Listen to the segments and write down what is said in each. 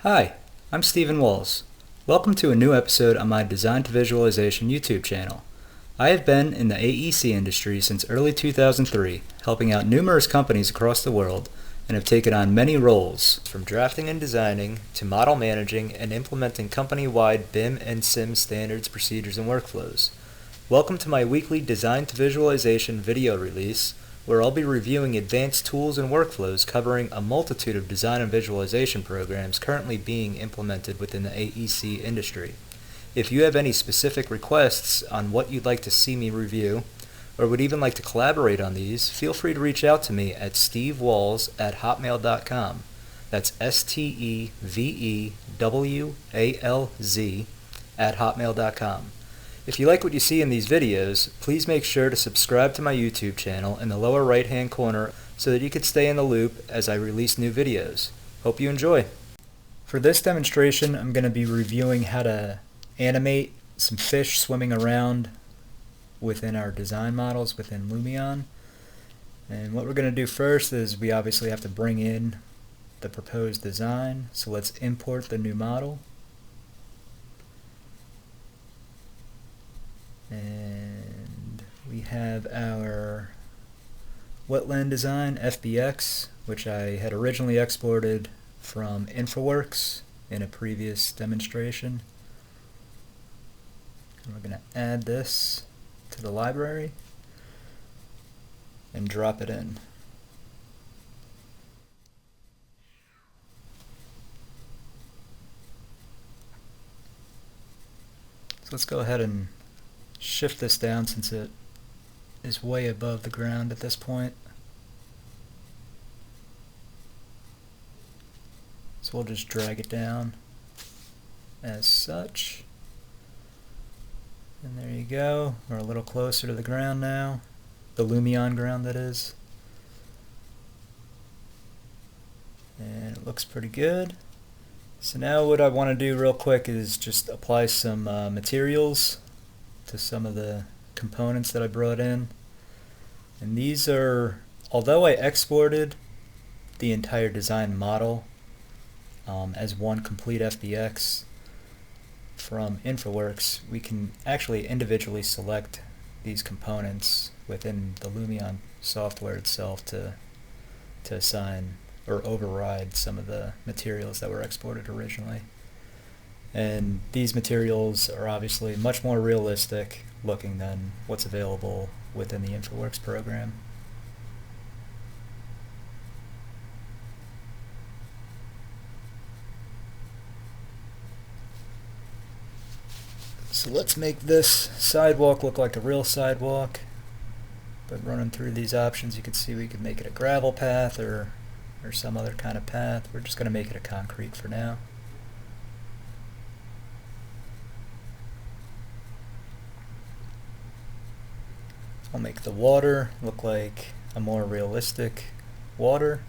Hi, I'm Stephen Walls. Welcome to a new episode on my Design to Visualization YouTube channel. I have been in the AEC industry since early 2003, helping out numerous companies across the world, and have taken on many roles, from drafting and designing to model managing and implementing company-wide BIM and SIM standards, procedures, and workflows. Welcome to my weekly Design to Visualization video release, where I'll be reviewing advanced tools and workflows covering a multitude of design and visualization programs currently being implemented within the AEC industry. If you have any specific requests on what you'd like to see me review, or would even like to collaborate on these, feel free to reach out to me at stevewalls@hotmail.com. That's STEVEWALZ @hotmail.com. If you like what you see in these videos, please make sure to subscribe to my YouTube channel in the lower right hand corner so that you can stay in the loop as I release new videos. Hope you enjoy. For this demonstration, I'm going to be reviewing how to animate some fish swimming around within our design models within Lumion. And what we're going to do first is we obviously have to bring in the proposed design, so let's import the new model. And we have our wetland design, FBX, which I had originally exported from InfraWorks in a previous demonstration. And we're going to add this to the library and drop it in. So let's go ahead and shift this down since it is way above the ground at this point. So we'll just drag it down as such. And there you go. We're a little closer to the ground now. The Lumion ground, that is. And it looks pretty good. So now what I want to do real quick is just apply some materials to some of the components that I brought in. And these are, although I exported the entire design model as one complete FBX from InfraWorks, we can actually individually select these components within the Lumion software itself to assign or override some of the materials that were exported originally. And these materials are obviously much more realistic looking than what's available within the InfraWorks program. So let's make this sidewalk look like a real sidewalk. But running through these options, you can see we could make it a gravel path or some other kind of path. We're just going to make it a concrete for now. I'll make the water look like a more realistic water.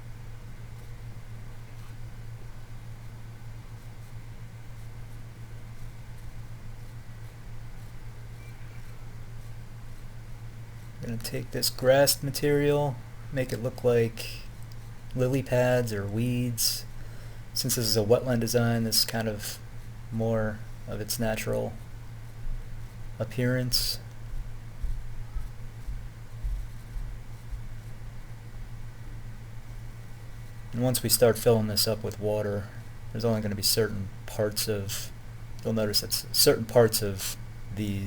I'm going to take this grass material, make it look like lily pads or weeds. Since this is a wetland design, this is kind of more of its natural appearance. And once we start filling this up with water, there's only going to be certain parts of, you'll notice that certain parts of the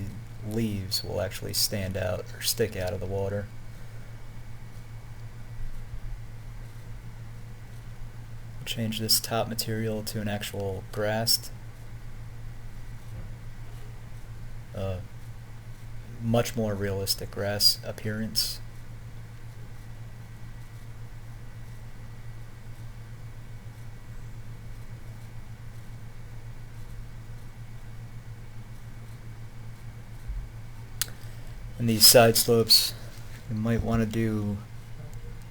leaves will actually stand out or stick out of the water. We'll change this top material to an actual grass. Much more realistic grass appearance. And these side slopes, you might want to do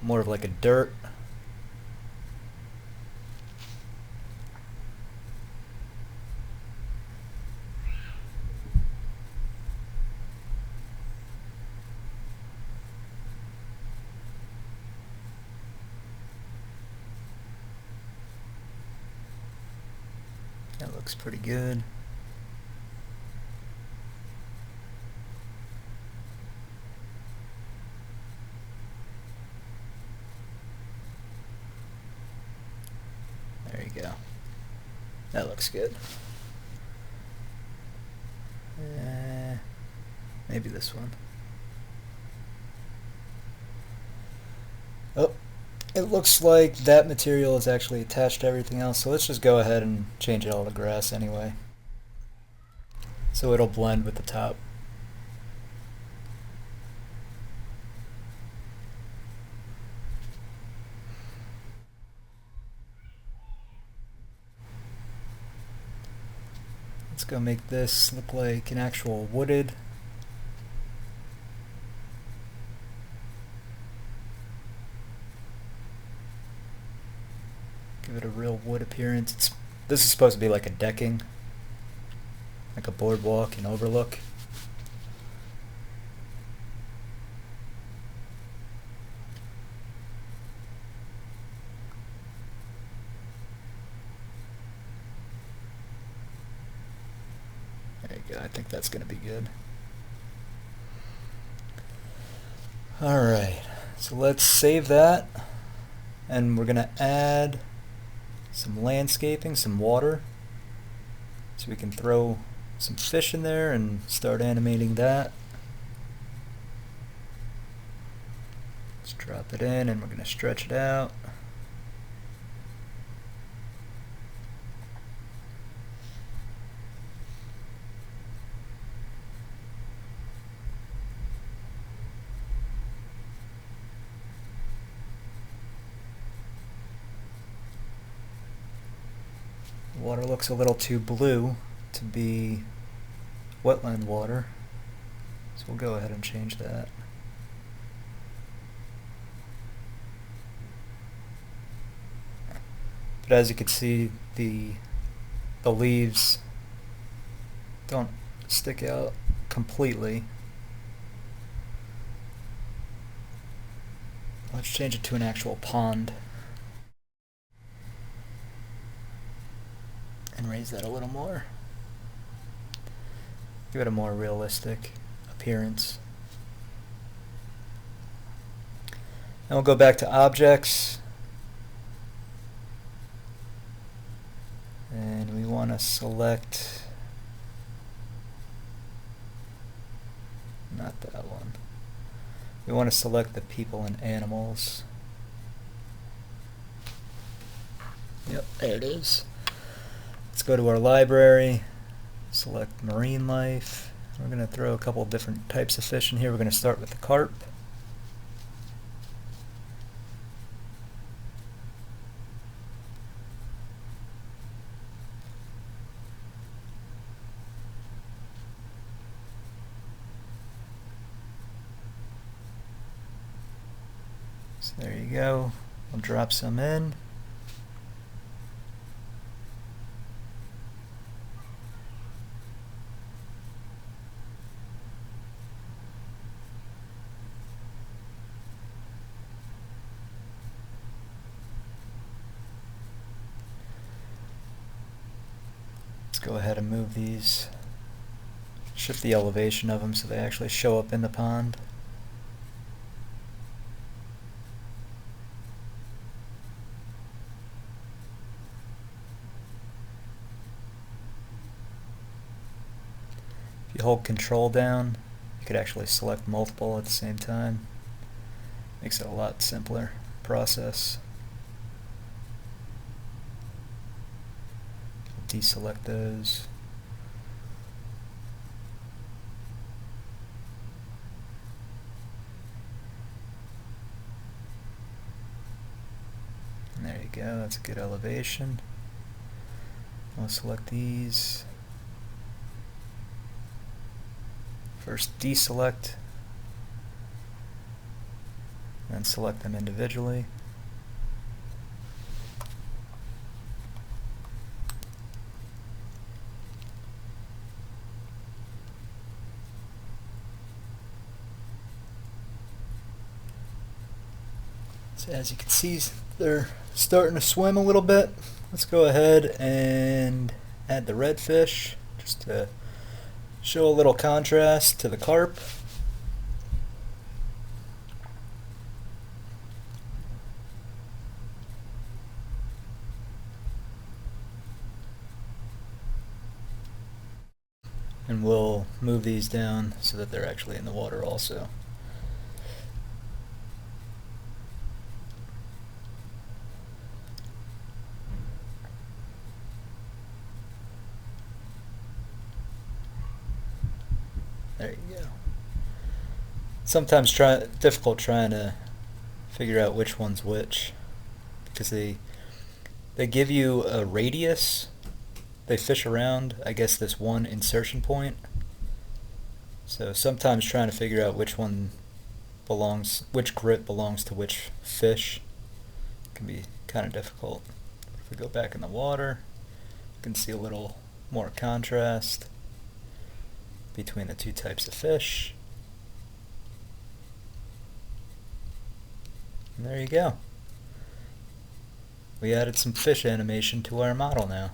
more of like a dirt. That looks pretty good. There you go. That looks good. Maybe this one. Oh, it looks like that material is actually attached to everything else, so let's just go ahead and change it all to grass anyway. So it'll blend with the top. Let's go make this look like an actual wooded. Give it a real wood appearance. This is supposed to be like a decking, like a boardwalk and overlook. There you go, I think that's going to be good. Alright, so let's save that, and we're going to add some landscaping, some water, so we can throw some fish in there and start animating that. Let's drop it in and we're going to stretch it out. Water looks a little too blue to be wetland water, so we'll go ahead and change that. But as you can see, the leaves don't stick out completely. Let's change it to an actual pond. And raise that a little more. Give it a more realistic appearance. Now we'll go back to objects. And we want to select, not that one. We want to select the people and animals. Yep, there it is. Let's go to our library, select marine life. We're going to throw a couple of different types of fish in here. We're going to start with the carp. So there you go. We'll drop some in. Go ahead and move these, shift the elevation of them so they actually show up in the pond. If you hold Control down, you could actually select multiple at the same time. Makes it a lot simpler process. Deselect those. And there you go, that's a good elevation. I'll select these. First deselect, then select them individually. So as you can see, they're starting to swim a little bit. Let's go ahead and add the redfish just to show a little contrast to the carp. And we'll move these down so that they're actually in the water also. There you go. Sometimes difficult trying to figure out which one's which, because they give you a radius. They fish around, I guess, this one insertion point. So sometimes trying to figure out which grip belongs to which fish can be kind of difficult. If we go back in the water, you can see a little more contrast between the two types of fish. And there you go. We added some fish animation to our model now.